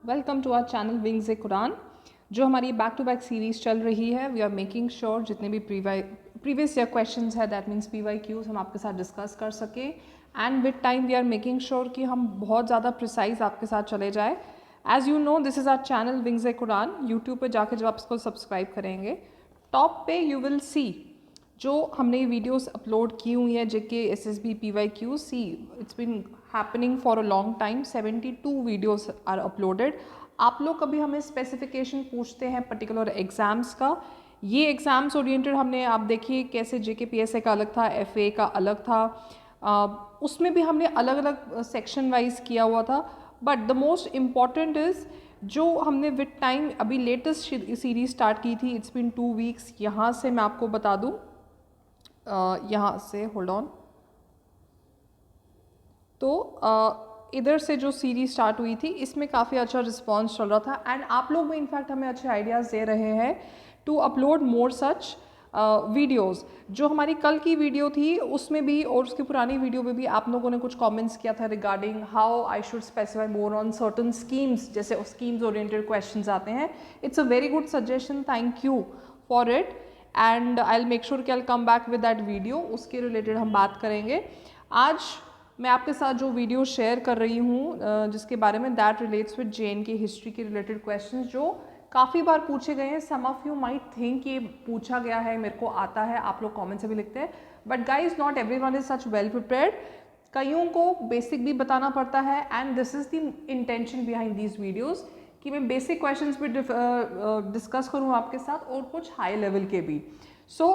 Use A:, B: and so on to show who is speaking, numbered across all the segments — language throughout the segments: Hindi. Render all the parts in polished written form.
A: Welcome to our channel wings ए कुरान। जो हमारी बैक टू बैक सीरीज़ चल रही है, वी आर मेकिंग श्योर जितने भी प्रीवियस ईयर क्वेश्चंस है, दैट मीन्स PYQs, हम आपके साथ डिस्कस कर सके। And with time we are making sure कि हम बहुत ज़्यादा प्रिसाइज आपके साथ चले जाए। As you know, this is our channel wings ए कुरान। यूट्यूब पे जाके जब आप इसको सब्सक्राइब करेंगे, टॉप पे यू विल सी जो हमने वीडियोस अपलोड की हुई है, JK SSB PYQ। See it's been happening for a long time. 72 videos are uploaded. आप लोग कभी हमें स्पेसिफिकेशन पूछते हैं पर्टिकुलर एग्जाम्स का, ये एग्जाम्स ओरिएंटेड हमने, आप देखिए कैसे JK PSA का अलग था, FA का अलग था, उसमें भी हमने अलग अलग सेक्शन वाइज किया हुआ था। But the most important is जो हमने विद टाइम अभी लेटेस्ट सीरीज स्टार्ट की थी, इट्स बिन 2 वीक्स। यहाँ से मैं आपको बता दूँ, यहाँ से होल्ड ऑन, तो इधर से जो सीरीज स्टार्ट हुई थी, इसमें काफ़ी अच्छा रिस्पांस चल रहा था। एंड आप लोग भी इनफैक्ट हमें अच्छे आइडियाज़ दे रहे हैं to upload more such videos. जो हमारी कल की वीडियो थी उसमें भी और उसकी पुरानी वीडियो में भी आप लोगों ने कुछ कमेंट्स किया था regarding how I should specify more on certain schemes, जैसे स्कीम्स ओरिएंटेड क्वेश्चंस आते हैं। It's a very good suggestion, thank you for it. And I will make sure कि I will come back with that video, उसके रिलेटेड हम बात करेंगे। आज मैं आपके साथ जो वीडियो शेयर कर रही हूँ जिसके बारे में, that relates with JNK history के रिलेटेड क्वेश्चंस जो काफ़ी बार पूछे गए हैं। सम ऑफ यू माइट थिंक ये पूछा गया है, मेरे को आता है, आप लोग कमेंट से भी लिखते हैं, but guys not everyone is such well prepared. कईयों को बेसिक भी बताना पड़ता है, and this is the intention behind these videos कि मैं बेसिक क्वेश्चंस भी डिस्कस करूँ आपके साथ और कुछ हाई लेवल के भी। सो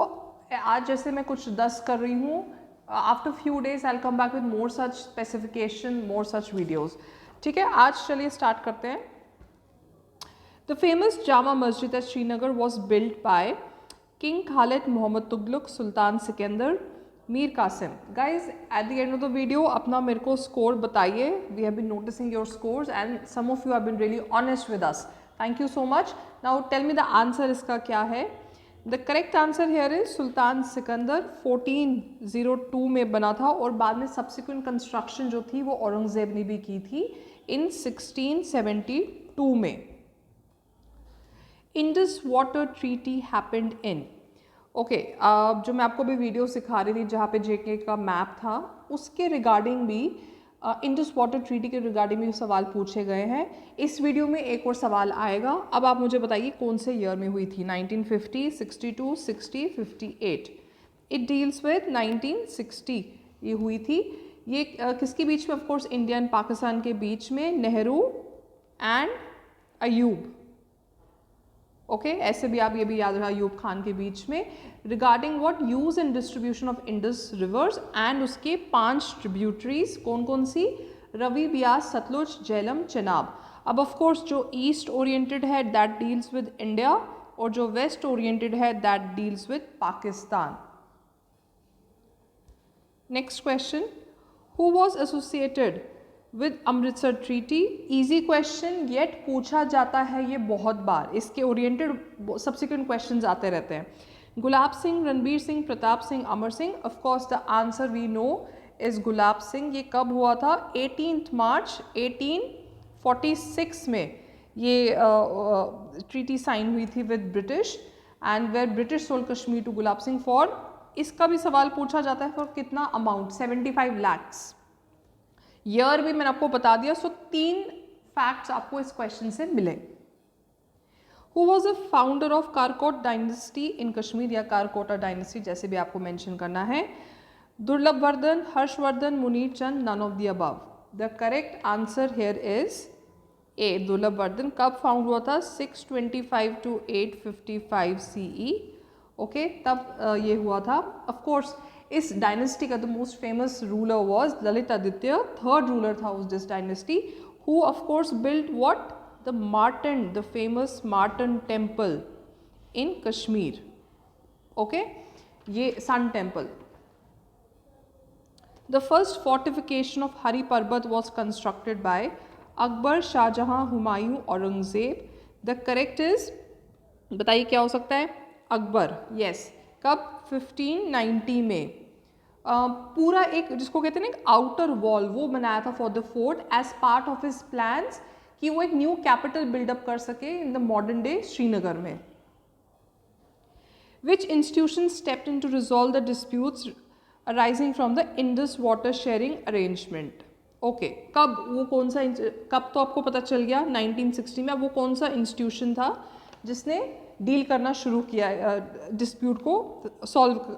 A: आज जैसे मैं कुछ 10 कर रही हूँ, after few days I will come back with more such specification, more such videos. ठीक है, आज चलिए स्टार्ट करते हैं। The famous Jama Masjid at Srinagar was build by king Khalid Mohammad Tughlaq, Sultan Sikandar, Mir Qasim. Guys at the end of the video अपना मेरे को स्कोर बताइए। We have been noticing your scores and some of you have been really honest with us, thank you so much. Now tell me the answer इसका क्या है। The correct answer here is Sultan Sikandar 1402 में बना था, और बाद में सब्सिक्वेंट कंस्ट्रक्शन जो थी वो औरंगजेब ने भी की थी इन 1672 में। Indus water treaty happened in, okay, जो मैं आपको भी वीडियो सिखा रही थी जहाँ पे JK का मैप था, उसके रिगार्डिंग भी इंडस वाटर ट्रीटी के रिगार्डिंग भी सवाल पूछे गए हैं। इस वीडियो में एक और सवाल आएगा। अब आप मुझे बताइए कौन से ईयर में हुई थी, 1950, 62, 60, 58। इट डील्स विद 1960 ये हुई थी। ये किसके बीच में, of course India and Pakistan के बीच में, नेहरू एंड अयूब। ओके, ऐसे भी आप ये भी याद रहा, अयूब खान के बीच में। Regarding what, use and distribution of Indus reverse and उसके 5 ट्रिब्यूटरीज कौन कौन सी, रवि, ब्यास, सतलुज, झेलम, चेनाब। अब ऑफ कोर्स जो ईस्ट ओरिएंटेड है दैट डील्स विद इंडिया, और जो वेस्ट ओरिएंटेड है that deals with Pakistan. Next question, who was associated with Amritsar treaty. Easy question, yet पूछा जाता है ये बहुत बार, इसके ओरिएंटेड सब्सिक्वेंट क्वेश्चंस आते रहते हैं। Gulab Singh, Ranbir Singh, Pratap Singh, Amar Singh. Of course the answer we know is Gulab Singh. ये कब हुआ था, 18 मार्च 1846 में ये ट्रीटी साइन हुई थी with British, and where British sold Kashmir to Gulab Singh for, इसका भी सवाल पूछा जाता है, फॉर कितना अमाउंट, 75 lakhs। ईयर भी मैंने आपको बता दिया। सो 3 फैक्ट्स आपको इस क्वेश्चन से मिले। Who was a founder of Karkota dynasty in Kashmir, या कारकोटा डायनेस्टी जैसे भी आपको मेंशन करना है। Durlabh Vardhan, Harshavardhan, Munir Chand, none of the above. The correct answer here is A, Durlabh Vardhan. कब फाउंड हुआ था, 625 to 855 CE। ओके, तब ये हुआ था। ऑफ कोर्स इस डायनेस्टी का the most famous ruler was Lalit Aditya, third ruler था उस this dynasty, who of course built what, the Martand, the famous Martand temple in Kashmir. Okay, ये sun temple. The first fortification of Hari Parbat was constructed by Akbar, Shah Jahan, Humayun, Aurangzeb. The correct is, बताइए क्या हो सकता है, अकबर। यस, कब, 1590 में। पूरा एक जिसको कहते हैं ना आउटर वॉल, वो बनाया था for the fort as part of his plans कि वो एक न्यू कैपिटल बिल्डअप कर सके in the modern day Srinagar में। Which institution stepped in to resolve the disputes arising from the Indus water sharing arrangement? Okay कब वो कौन सा कब तो आपको पता चल गया 1960 में। अब वो कौन सा इंस्टीट्यूशन था जिसने डील करना शुरू किया डिस्प्यूट को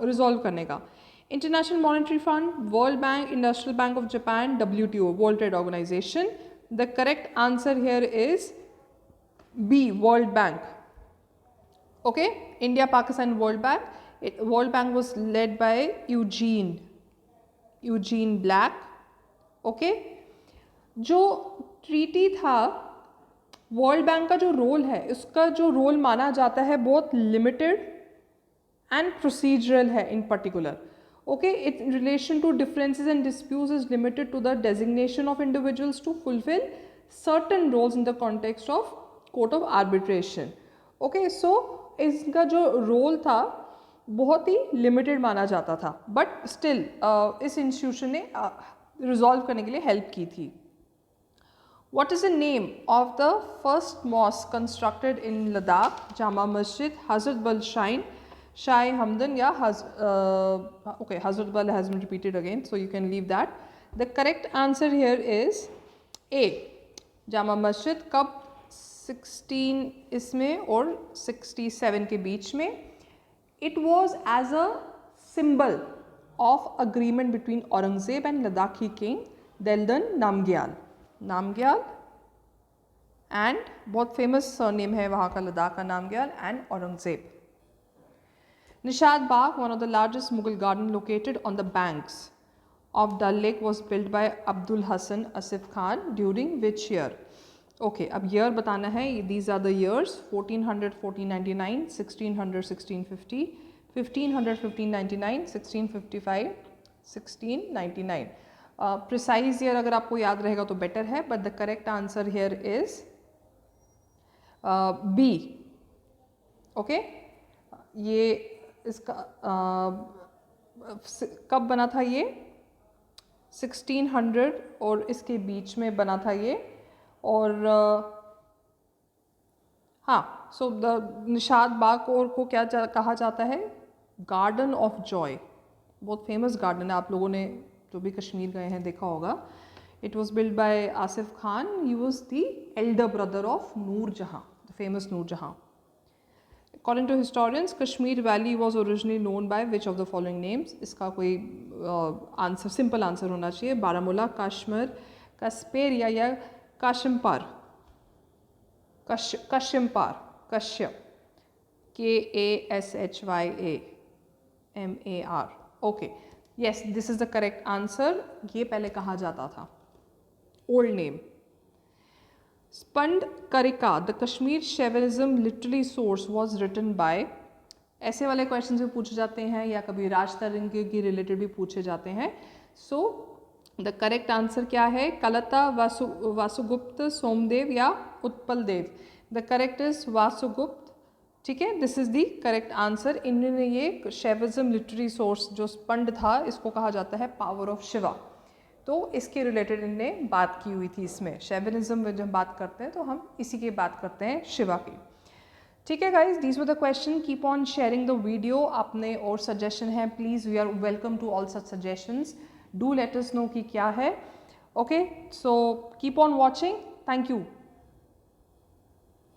A: रिजॉल्व करने का? International monetary fund, world bank, industrial bank of Japan, WTO world trade organisation. The correct answer here is B, world bank. Okay, India, Pakistan, World Bank. World Bank was led by Eugene Black. Okay, जो ट्रीटी था वर्ल्ड बैंक का जो रोल है, उसका जो रोल माना जाता है बहुत लिमिटेड एंड प्रोसीजरल है in particular. Okay, it in relation to differences and disputes is limited to the designation of individuals to fulfil certain roles in the context of court of arbitration. Okay, so इसका जो रोल था बहुत ही लिमिटेड माना जाता था, बट स्टिल इस इंस्टीट्यूशन ने रिजॉल्व करने के लिए हेल्प की थी। What is the name of the first mosque constructed in Ladakh? Jama Masjid, Hazrat बल शाइन, शाह हमदन या okay Hazrat Bal has been repeated again, so you can leave that. The correct answer here is A, Jama Masjid. कब? 16 इसमें और 67 के बीच में। It was as a symbol of agreement between Aurangzeb and Ladakhi king Deldan Namgyal. Namgyal and बहुत फेमस सरनेम है वहाँ का लद्दाख का, Namgyal and Aurangzeb. Nishat Bagh, one of the largest Mughal garden located on the banks of dull lake, was build by Abdul Hasan Asif Khan during which year? Okay, अब ईयर बताना है। These are the years 1400 1499, 1600 1650, 1500 1599, 1655 1699। Precise year अगर आपको याद रहेगा तो बेटर है, but the correct answer here is B. Okay, ये इसका कब बना था? ये 1600 और इसके बीच में बना था ये। और हाँ, सो द निशाद बाग को क्या कहा जाता है? Garden of Joy. बहुत फेमस गार्डन है, आप लोगों ने जो भी कश्मीर गए हैं देखा होगा। It was build by Asif Khan, he was the elder brother of Noor Jahan, the famous नूर जहाँ। According to historians, Kashmir Valley was originally known by which of the following names? इसका कोई आंसर, सिंपल आंसर होना चाहिए। बारामूला, काश्मीर, कस्पेरिया या Kashimpar? Kashimpar, Kashyap, KASHYAMAR। Okay, yes, this is the correct answer. ये पहले कहा जाता था, old name. Spanda Karika, the Kashmir Shaivism literary source was written by? ऐसे वाले क्वेश्चन भी पूछे जाते हैं या कभी राज तरंगी के रिलेटेड भी पूछे जाते हैं। सो द करेक्ट आंसर क्या है? कलता, वासुगुप्त, सोमदेव या Utpal Dev? The correct is Vasugupta. ठीक है, this is the correct answer. इन्होंने ये शैविज्म लिटरेरी सोर्स जो स्पंड था, इसको कहा जाता है पावर ऑफ शिवा, तो इसके रिलेटेड इनने बात की हुई थी। इसमें शैविनिज्म में जब बात करते हैं तो हम इसी की बात करते हैं, शिवा की। ठीक है guys, these were the question. Keep on sharing the video. आपने और सजेशन है, please, we are welcome to all such suggestions. Do let us know कि क्या है। Okay, so keep on watching. Thank you.